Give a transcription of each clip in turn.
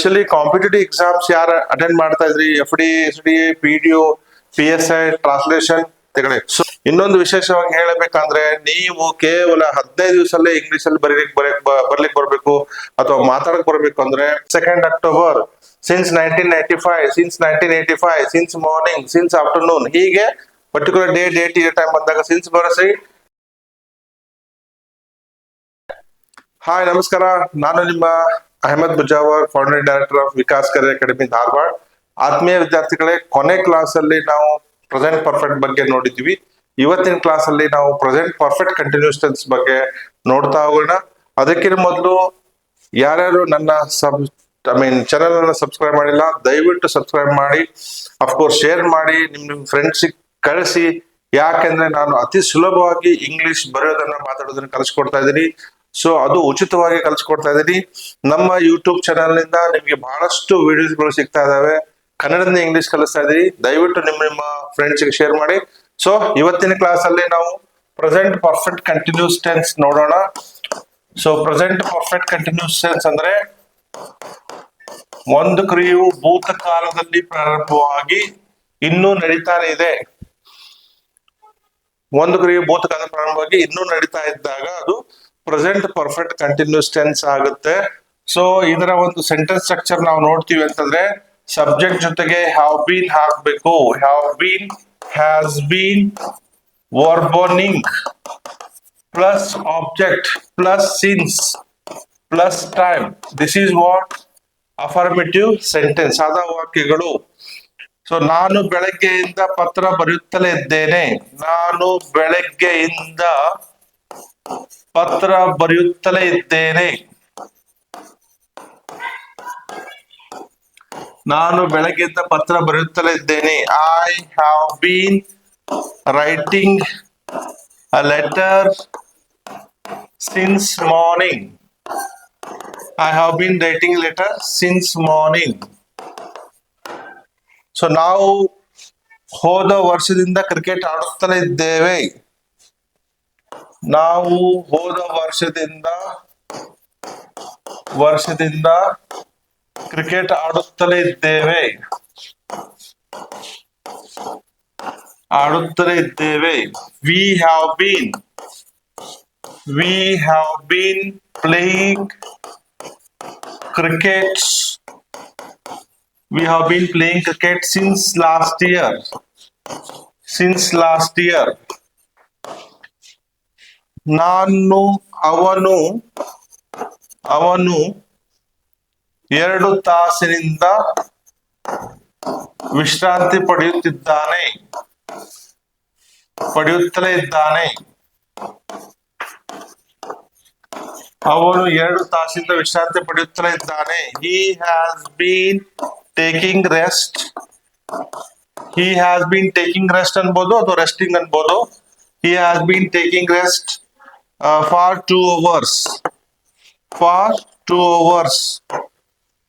Specially competitive exams ಯಾರು attend ಮಾಡ್ತಾ ಇದ್ರಿ, FD SD PDO PSI translation ತಗೊಳ್ಳಿ. ಸೊ ಇನ್ನೊಂದು ವಿಶೇಷವಾಗಿ ಹೇಳಬೇಕಂದ್ರೆ, ನೀವು ಕೇವಲ 15 ದಿವಸಲ್ಲೇ ಇಂಗ್ಲಿಷ್ ಅಲ್ಲಿ ಬರ್ಲಿಕ್ಕೆ ಬರ್ಬೇಕು ಅಥವಾ ಮಾತಾಡಕ್ ಬರ್ಬೇಕು ಅಂದ್ರೆ 2 October since 1985 since morning, since afternoon, ಹೀಗೆ ಪರ್ಟಿಕ್ಯುಲರ್ ಡೇಟ್ ಟೈಮ್ ಬಂದಾಗ ಸಿನ್ಸ್ ಬರೆಸಿ. ಹಾಯ್, ನಮಸ್ಕಾರ. ನಾನು ನಿಮ್ಮ Ahmad Bujawar, founder director of Vikas career academy Dharwad. ಆತ್ಮೀಯ ವಿದ್ಯಾರ್ಥಿಗಳೇ, ಕೊನೆ ಕ್ಲಾಸ್ ಅಲ್ಲಿ ನಾವು ಪ್ರೆಸೆಂಟ್ ಪರ್ಫೆಕ್ಟ್ ಬಗ್ಗೆ ನೋಡಿದ್ವಿ. ಇವತ್ತಿನ ಕ್ಲಾಸ್ ಅಲ್ಲಿ ನಾವು ಪ್ರೆಸೆಂಟ್ ಪರ್ಫೆಕ್ಟ್ ಕಂಟಿನ್ಯೂಸ್ ಟೆನ್ಸ್ ಬಗ್ಗೆ ನೋಡ್ತಾ ಹೋಗೋಣ. ಅದಕ್ಕಿಂತ ಮೊದಲು ಯಾರ್ಯಾರು ನನ್ನ ಚಾನೆಲ್ ಅನ್ನ ಸಬ್ಸ್ಕ್ರೈಬ್ ಮಾಡಿಲ್ಲ, ದಯವಿಟ್ಟು ಸಬ್ಸ್ಕ್ರೈಬ್ ಮಾಡಿ, ಅಫ್ಕೋರ್ಸ್ ಶೇರ್ ಮಾಡಿ, ನಿಮ್ ಫ್ರೆಂಡ್ಸ್ ಕಳಿಸಿ. ಯಾಕೆಂದ್ರೆ ನಾನು ಅತಿ ಸುಲಭವಾಗಿ ಇಂಗ್ಲಿಷ್ ಬರೆಯೋದನ್ನ ಮಾತಾಡೋದನ್ನ ಕಲಿಸ್ಕೊಡ್ತಾ ಇದ್ದೀನಿ. ಸೊ ಅದು ಉಚಿತವಾಗಿ ಕಲಿಸ್ಕೊಡ್ತಾ ಇದ್ದೀನಿ. ನಮ್ಮ ಯೂಟ್ಯೂಬ್ ಚಾನೆಲ್ ನಿಂದ ನಿಮ್ಗೆ ಬಹಳಷ್ಟು ವಿಡಿಯೋಸ್ಗಳು ಸಿಗ್ತಾ ಇದಾವೆ. ಕನ್ನಡದಿಂದ ಇಂಗ್ಲಿಷ್ ಕಲಿಸ್ತಾ ಇದೀನಿ. ದಯವಿಟ್ಟು ನಿಮ್ಮ ಫ್ರೆಂಡ್ಸ್ ಗೆ ಶೇರ್ ಮಾಡಿ. ಸೊ ಇವತ್ತಿನ ಕ್ಲಾಸ್ ಅಲ್ಲಿ ನಾವು ಪ್ರೆಸೆಂಟ್ ಪರ್ಫೆಕ್ಟ್ ಕಂಟಿನ್ಯೂಸ್ ಟೆನ್ಸ್ ನೋಡೋಣ. So present perfect continuous tense ಅಂದ್ರೆ ಒಂದು ಕ್ರಿಯೆಯು ಭೂತಕಾಲದಲ್ಲಿ ಪ್ರಾರಂಭವಾಗಿ ಇನ್ನೂ ನಡೀತಾನೆ ಇದೆ. ಒಂದು ಕ್ರಿಯೆ ಭೂತಕಾಲದಲ್ಲಿ ಪ್ರಾರಂಭವಾಗಿ ಇನ್ನೂ ನಡೀತಾ ಇದ್ದಾಗ ಅದು ಪ್ರೆಸೆಂಟ್ ಪರ್ಫೆಕ್ಟ್ ಕಂಟಿನ್ಯೂಸ್ ಟೆನ್ಸ್ ಆಗುತ್ತೆ. ಸೊ ಇದರ ಒಂದು ಸೆಂಟೆನ್ಸ್ ಸ್ಟ್ರಕ್ಚರ್ ನಾವು ನೋಡ್ತೀವಿ ಅಂತಂದ್ರೆ, ಸಬ್ಜೆಕ್ಟ್ ಜೊತೆಗೆ ಹ್ಯಾವ್ ಬೀನ್ ಹಾಕ್ಬೇಕು. Have been, has been, verb ing plus object plus since plus time. This is what affirmative sentence, ಆದ ವಾಕ್ಯಗಳು. ಸೊ ನಾನು ಬೆಳಗ್ಗೆಯಿಂದ ಪತ್ರ ಬರೆಯುತ್ತಲೇ ಇದ್ದೇನೆ. ನಾನು ಬೆಳಗ್ಗೆಯಿಂದ ಪತ್ರ ಬರೆಯುತ್ತಲೇ ಇದ್ದೇನೆ. ನಾನು ಬೆಳಗ್ಗೆಯಿಂದ ಪತ್ರ ಬರೆಯುತ್ತಲೇ ಇದ್ದೇನೆ. I have bean writing a letter since morning. I have bean writing letter since morning. So ನಾವು ಹೋದ ವರ್ಷದಿಂದ ಕ್ರಿಕೆಟ್ ಆಡುತ್ತಲೇ ಇದ್ದೇವೆ. ನಾವು ಹೋದ ವರ್ಷದಿಂದ ಕ್ರಿಕೆಟ್ ಆಡುತ್ತಲೇ ಇದ್ದೇವೆ. We have been playing cricket. We have been playing cricket since last year. ಅವನು 2 ತಾಸಿನಿಂದ ವಿಶ್ರಾಂತಿ ಪಡೆಯುತ್ತಲೇ ಇದ್ದಾನೆ. ಅವನು 2 ತಾಸಿಂದ ವಿಶ್ರಾಂತಿ ಪಡೆಯುತ್ತಲೇ ಇದ್ದಾನೆ. He has been taking rest. He has been taking rest ಅನ್ಬೋದು ಅಥವಾ ರೆಸ್ಟಿಂಗ್ ಅನ್ಬೋದು. He has been taking rest for 2 hours.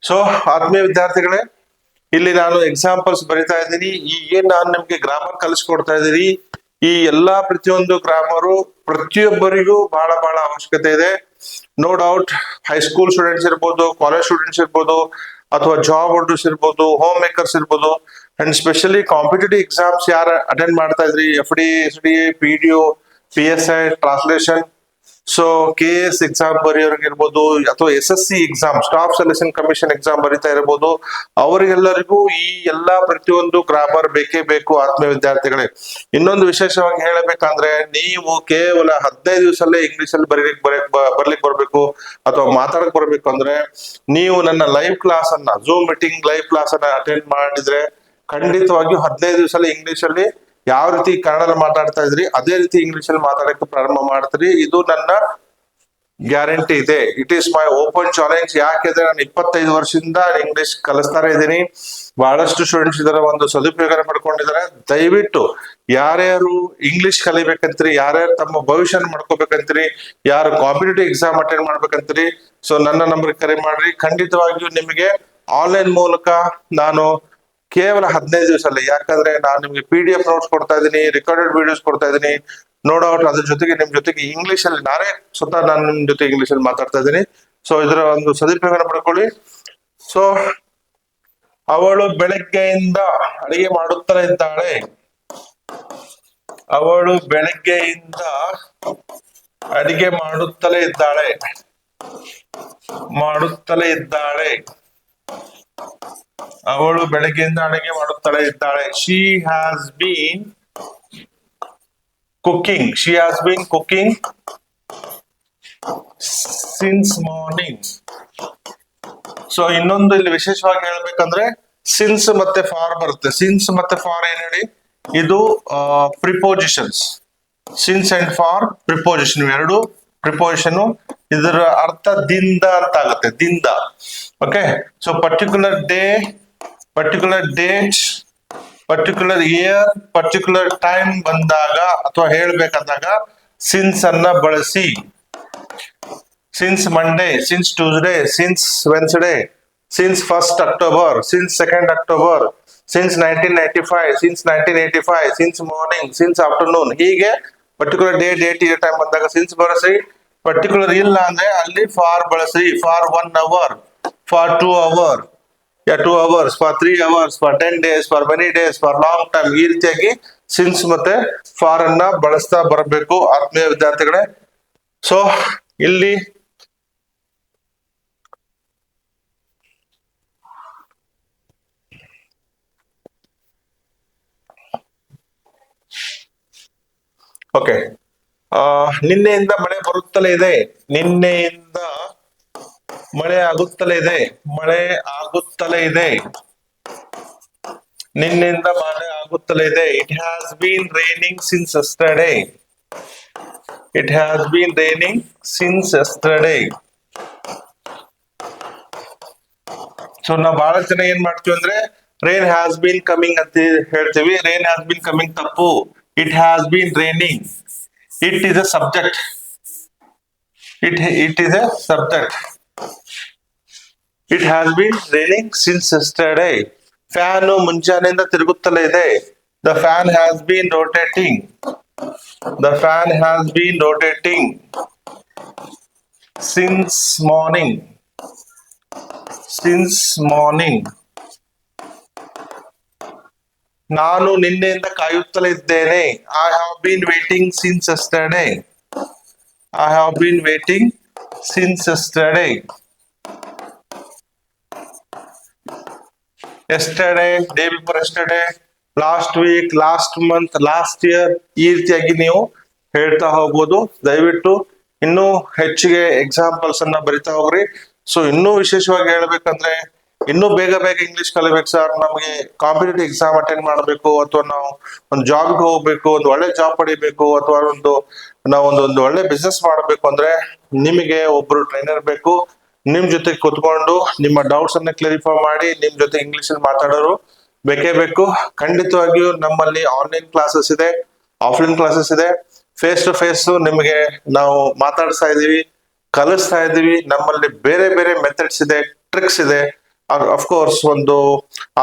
So ಆತ್ಮೀಯ ವಿದ್ಯಾರ್ಥಿಗಳೇ, ಇಲ್ಲಿ ನಾನು ಎಕ್ಸಾಂಪಲ್ಸ್ ಬರಿತಾ ಇದ್ದೀನಿ. ಈಗೇನ್ ನಾನು ನಿಮ್ಗೆ ಗ್ರಾಮರ್ ಕಲಿಸ್ಕೊಡ್ತಾ ಇದ್ದೀನಿ, ಈ ಎಲ್ಲಾ ಪ್ರತಿಯೊಂದು ಗ್ರಾಮರು ಪ್ರತಿಯೊಬ್ಬರಿಗೂ ಬಹಳ ಅವಶ್ಯಕತೆ ಇದೆ. ನೋ ಡೌಟ್ ಹೈಸ್ಕೂಲ್ ಸ್ಟೂಡೆಂಟ್ಸ್ ಇರ್ಬೋದು, ಕಾಲೇಜ್ ಸ್ಟೂಡೆಂಟ್ಸ್ ಇರ್ಬೋದು, ಅಥವಾ ಜಾಬ್ ಹೋಲ್ಡರ್ಸ್ ಇರ್ಬೋದು, ಹೋಮ್ ಮೇಕರ್ಸ್ ಇರ್ಬೋದು, ಅಂಡ್ ಸ್ಪೆಷಲಿ ಕಾಂಪಿಟೇಟಿವ್ ಎಕ್ಸಾಮ್ಸ್ ಯಾರು ಅಟೆಂಡ್ ಮಾಡ್ತಾ ಇದ್ರಿ, FD SD PDO PSI translation, so KS exam ಬರೆಯೋರ್ಗಿರ್ಬೋದು, ಅಥವಾ SSC exam staff selection commission exam ಬರೀತಾ ಇರ್ಬೋದು, ಅವರಿಗೆಲ್ಲರಿಗೂ ಈ ಎಲ್ಲಾ ಪ್ರತಿಯೊಂದು ಗ್ರಾಮರ್ ಬೇಕೇ ಬೇಕು. ಆತ್ಮೀಯ ವಿದ್ಯಾರ್ಥಿಗಳೇ, ಇನ್ನೊಂದು ವಿಶೇಷವಾಗಿ ಹೇಳಬೇಕಂದ್ರೆ, ನೀವು ಕೇವಲ 15 ದಿವಸಲ್ಲೇ ಇಂಗ್ಲಿಷ್ ಅಲ್ಲಿ ಬರ್ಲಿಕ್ಕೆ ಬರ್ಬೇಕು ಅಥವಾ ಮಾತಾಡಕ್ ಬರ್ಬೇಕು ಅಂದ್ರೆ, ನೀವು ನನ್ನ ಲೈವ್ ಕ್ಲಾಸ್ ಅನ್ನ, ಝೂಮ್ ಮೀಟಿಂಗ್ ಲೈವ್ ಕ್ಲಾಸ್ ಅನ್ನ ಅಟೆಂಡ್ ಮಾಡಿದ್ರೆ ಖಂಡಿತವಾಗಿಯೂ 15 ದಿವಸಲ್ಲಿ ಇಂಗ್ಲಿಷ್ ಅಲ್ಲಿ ಯಾವ ರೀತಿ ಕನ್ನಡದಲ್ಲಿ ಮಾತಾಡ್ತಾ ಇದ್ರಿ ಅದೇ ರೀತಿ ಇಂಗ್ಲಿಷ್ ಅಲ್ಲಿ ಮಾತಾಡಕ್ಕೆ ಪ್ರಾರಂಭ ಮಾಡ್ತೀರಿ. ಇದು ನನ್ನ ಗ್ಯಾರಂಟಿ ಇದೆ. It is my open challenge. ಯಾಕೆಂದ್ರೆ ನಾನು 25 ವರ್ಷದಿಂದ ಇಂಗ್ಲಿಷ್ ಕಲಿಸ್ತಾನೆ ಇದ್ದೀನಿ. ಬಹಳಷ್ಟು ಸ್ಟೂಡೆಂಟ್ಸ್ ಇದರ ಒಂದು ಸದುಪಯೋಗ ಪಡ್ಕೊಂಡಿದ್ದಾರೆ. ದಯವಿಟ್ಟು ಯಾರ್ಯಾರು ಇಂಗ್ಲಿಷ್ ಕಲಿಬೇಕಂತೀರಿ, ಯಾರ್ಯಾರು ತಮ್ಮ ಭವಿಷ್ಯ ಮಾಡ್ಕೋಬೇಕಂತೀರಿ, ಯಾರು ಕಾಂಪಿಟೇಟಿವ್ ಎಕ್ಸಾಮ್ ಅಟೆಂಡ್ ಮಾಡ್ಬೇಕಂತೀರಿ, ಸೊ ನನ್ನ ನಂಬರ್ ಕರೆ ಮಾಡ್ರಿ. ಖಂಡಿತವಾಗಿಯೂ ನಿಮಗೆ ಆನ್ಲೈನ್ ಮೂಲಕ ನಾನು ಕೇವಲ 15 ದಿವಸ ಅಲ್ಲ, ಯಾಕಂದ್ರೆ ನಾನು ನಿಮ್ಗೆ PDF ನೋಟ್ಸ್ ಕೊಡ್ತಾ ಇದ್ದೀನಿ, ರೆಕಾರ್ಡೆಡ್ ವಿಡಿಯೋಸ್ ಕೊಡ್ತಾ ಇದ್ದೀನಿ. ನೋ ಡೌಟ್ ಅದ್ರ ಜೊತೆಗೆ ನಿಮ್ ಜೊತೆಗೆ ಇಂಗ್ಲಿಷ್ ಅಲ್ಲಿ ನಾನು ನಿಮ್ ಜೊತೆ ಇಂಗ್ಲಿಷ್ ಅಲ್ಲಿ ಮಾತಾಡ್ತಾ ಇದ್ದೀನಿ. ಸೊ ಇದರ ಒಂದು ಸದುಪಯೋಗ ಪಡ್ಕೊಳ್ಳಿ. ಸೊ ಅವಳು ಬೆಳಗ್ಗೆಯಿಂದ ಅಡಿಗೆ ಮಾಡುತ್ತಲೇ ಇದ್ದಾಳೆ. ಅವಳು ಬೆಳಗ್ಗೆಯಿಂದ ಅಡಿಗೆ ಮಾಡುತ್ತಲೇ ಇದ್ದಾಳೆ. ಮಾಡುತ್ತಲೇ ಇದ್ದಾಳೆ. ಅವಳು ಬೆಳಗ್ಗೆಯಿಂದ ಅಡಿಗೆ ಮಾಡುತ್ತಲೇ ಇದ್ದಾಳೆ. She has been cooking. She has been cooking since morning. So ಇನ್ನೊಂದು ಇಲ್ಲಿ ವಿಶೇಷವಾಗಿ ಹೇಳ್ಬೇಕಂದ್ರೆ ಸಿನ್ಸ್ ಮತ್ತೆ ಫಾರ್ ಬರುತ್ತೆ. ಸಿನ್ಸ್ ಮತ್ತೆ ಫಾರ್ ಏನ್ ಹೇಳಿ, ಇದು prepositions. Since and for preposition, ಎರಡು ಪ್ರಿಪೋಸಿಷನ್. ಇದರ ಅರ್ಥ ದಿಂದ ಅಂತ ಆಗುತ್ತೆ, ದಿಂದ. Okay, so particular day, particular date, particular year, particular time ಬಂದಾಗ ಅಥವಾ ಹೇಳ್ಬೇಕಾದಾಗ ಸಿನ್ಸ್ ಅನ್ನ ಬಳಸಿ. Since Monday, since Tuesday, since Wednesday, since 1st October, since 2nd October, since 1995, since 1985, since morning, since afternoon. ಹೀಗೆ particular day, date, year, time ಬಂದಾಗ since ಬಳಸಿ. Particular ಇಲ್ಲ ಅಂದ್ರೆ ಅಲ್ಲಿ ಫಾರ್ ಬಳಸಿ. For 1 hour, for 2 hour, 2 hours, for 3 hours, for 10 days, for many days, for long time. ಈ ರೀತಿಯಾಗಿ since ಮತ್ತೆ ಫಾರ್ ಅನ್ನ ಬಳಸ್ತಾ ಬರಬೇಕು ಆತ್ಮೀಯ ವಿದ್ಯಾರ್ಥಿಗಳೇ. ಸೊ ಇಲ್ಲಿ ಓಕೆ, ನಿನ್ನೆಯಿಂದ ಮಳೆ ಬರುತ್ತಲೇ ಇದೆ. ನಿನ್ನೆಯಿಂದ ಮಳೆ ಆಗುತ್ತಲೇ ಇದೆ. ಮಳೆ ಆಗುತ್ತಲೇ ಇದೆ. ನಿನ್ನೆಯಿಂದ ಮಳೆ ಆಗುತ್ತಲೇ ಇದೆ. It has been raining since yesterday. It has been raining since yesterday. So ನಾವು ಬಹಳ ಜನ ಏನ್ ಮಾಡ್ತೀವಿ ಅಂದ್ರೆ ರೈನ್ ಹ್ಯಾಸ್ ಬೀನ್ ಕಮಿಂಗ್ ಅಂತ ಹೇಳ್ತೀವಿ. ರೈನ್ ಹ್ಯಾಸ್ ಬೀನ್ ಕಮಿಂಗ್ ತಪ್ಪು. It has been raining. It is a subject. It is a subject. It has been raining since yesterday. Fan ಮುಂಜಾನೆಯಿಂದ ತಿರುಗುತ್ತಲೇ ಇದೆ. The fan has been rotating. The fan has been rotating since morning. Since morning. ನಾನು ನಿನ್ನೆಯಿಂದ ಕಾಯುತ್ತಲೇ ಇದ್ದೇನೆ. I have been waiting since yesterday. I have been waiting since yesterday. Yesterday, day before yesterday, last week, last month, last year. ಈ ರೀತಿಯಾಗಿ ನೀವು ಹೇಳ್ತಾ ಹೋಗ್ಬೋದು. ದಯವಿಟ್ಟು ಇನ್ನೂ ಹೆಚ್ಚಿಗೆ ಎಕ್ಸಾಂಪಲ್ಸ್ ಅನ್ನ ಬರಿತಾ ಹೋಗ್ರಿ. ಸೊ ಇನ್ನೂ ವಿಶೇಷವಾಗಿ ಹೇಳ್ಬೇಕಂದ್ರೆ ಇನ್ನೂ ಬೇಗ ಬೇಗ ಇಂಗ್ಲಿಷ್ ಕಲಿಬೇಕು ಸರ್. ನಮಗೆ ಕಾಂಪಿಟೇಟಿವ್ ಎಕ್ಸಾಮ್ ಅಟೆಂಡ್ ಮಾಡಬೇಕು, ಅಥವಾ ನಾವು ಒಂದು ಜಾಬ್ಗೆ ಹೋಗ್ಬೇಕು, ಒಂದು ಒಳ್ಳೆ ಜಾಬ್ ಪಡಿಬೇಕು, ಅಥವಾ ಒಂದು ಒಳ್ಳೆ ಬಿಸ್ನೆಸ್ ಮಾಡಬೇಕು ಅಂದ್ರೆ ನಿಮಗೆ ಒಬ್ರು ಟ್ರೈನರ್ ಬೇಕು. ನಿಮ್ ಜೊತೆ ಕುತ್ಕೊಂಡು ನಿಮ್ಮ ಡೌಟ್ಸ್ ಅನ್ನ ಕ್ಲಾರಿಫೈ ಮಾಡಿ ನಿಮ್ ಜೊತೆ ಇಂಗ್ಲಿಷ್ ಅಲ್ಲಿ ಮಾತಾಡೋರು ಬೇಕೇ ಬೇಕು. ಖಂಡಿತವಾಗಿಯೂ ನಮ್ಮಲ್ಲಿ ಆನ್ಲೈನ್ ಕ್ಲಾಸಸ್ ಇದೆ, ಆಫ್ಲೈನ್ ಕ್ಲಾಸಸ್ ಇದೆ. ಫೇಸ್ ಟು ಫೇಸ್ ನಿಮಗೆ ನಾವು ಮಾತಾಡಿಸ್ತಾ ಇದೀವಿ, ಕಲಿಸ್ತಾ ಇದೀವಿ. ನಮ್ಮಲ್ಲಿ ಬೇರೆ ಬೇರೆ ಮೆಥಡ್ಸ್ ಇದೆ, ಟ್ರಿಕ್ಸ್ ಇದೆ. ಅಫ್ಕೋರ್ಸ್ ಒಂದು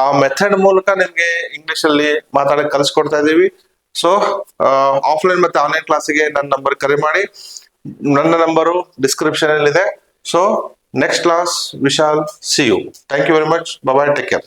ಆ ಮೆಥಡ್ ಮೂಲಕ ನಿಮ್ಗೆ ಇಂಗ್ಲಿಷ್ ಅಲ್ಲಿ ಮಾತಾಡಕ್ ಕಲಿಸ್ಕೊಡ್ತಾ ಇದೀವಿ. ಸೊ ಆಫ್ಲೈನ್ ಮತ್ತೆ ಆನ್ಲೈನ್ ಕ್ಲಾಸಿಗೆ ನನ್ನ ನಂಬರ್ ಕರೆ ಮಾಡಿ. ನನ್ನ ನಂಬರು ಡಿಸ್ಕ್ರಿಪ್ಷನ್ ಅಲ್ಲಿ ಇದೆ. So next class we shall see you. Thank you very much. Bye bye, take care.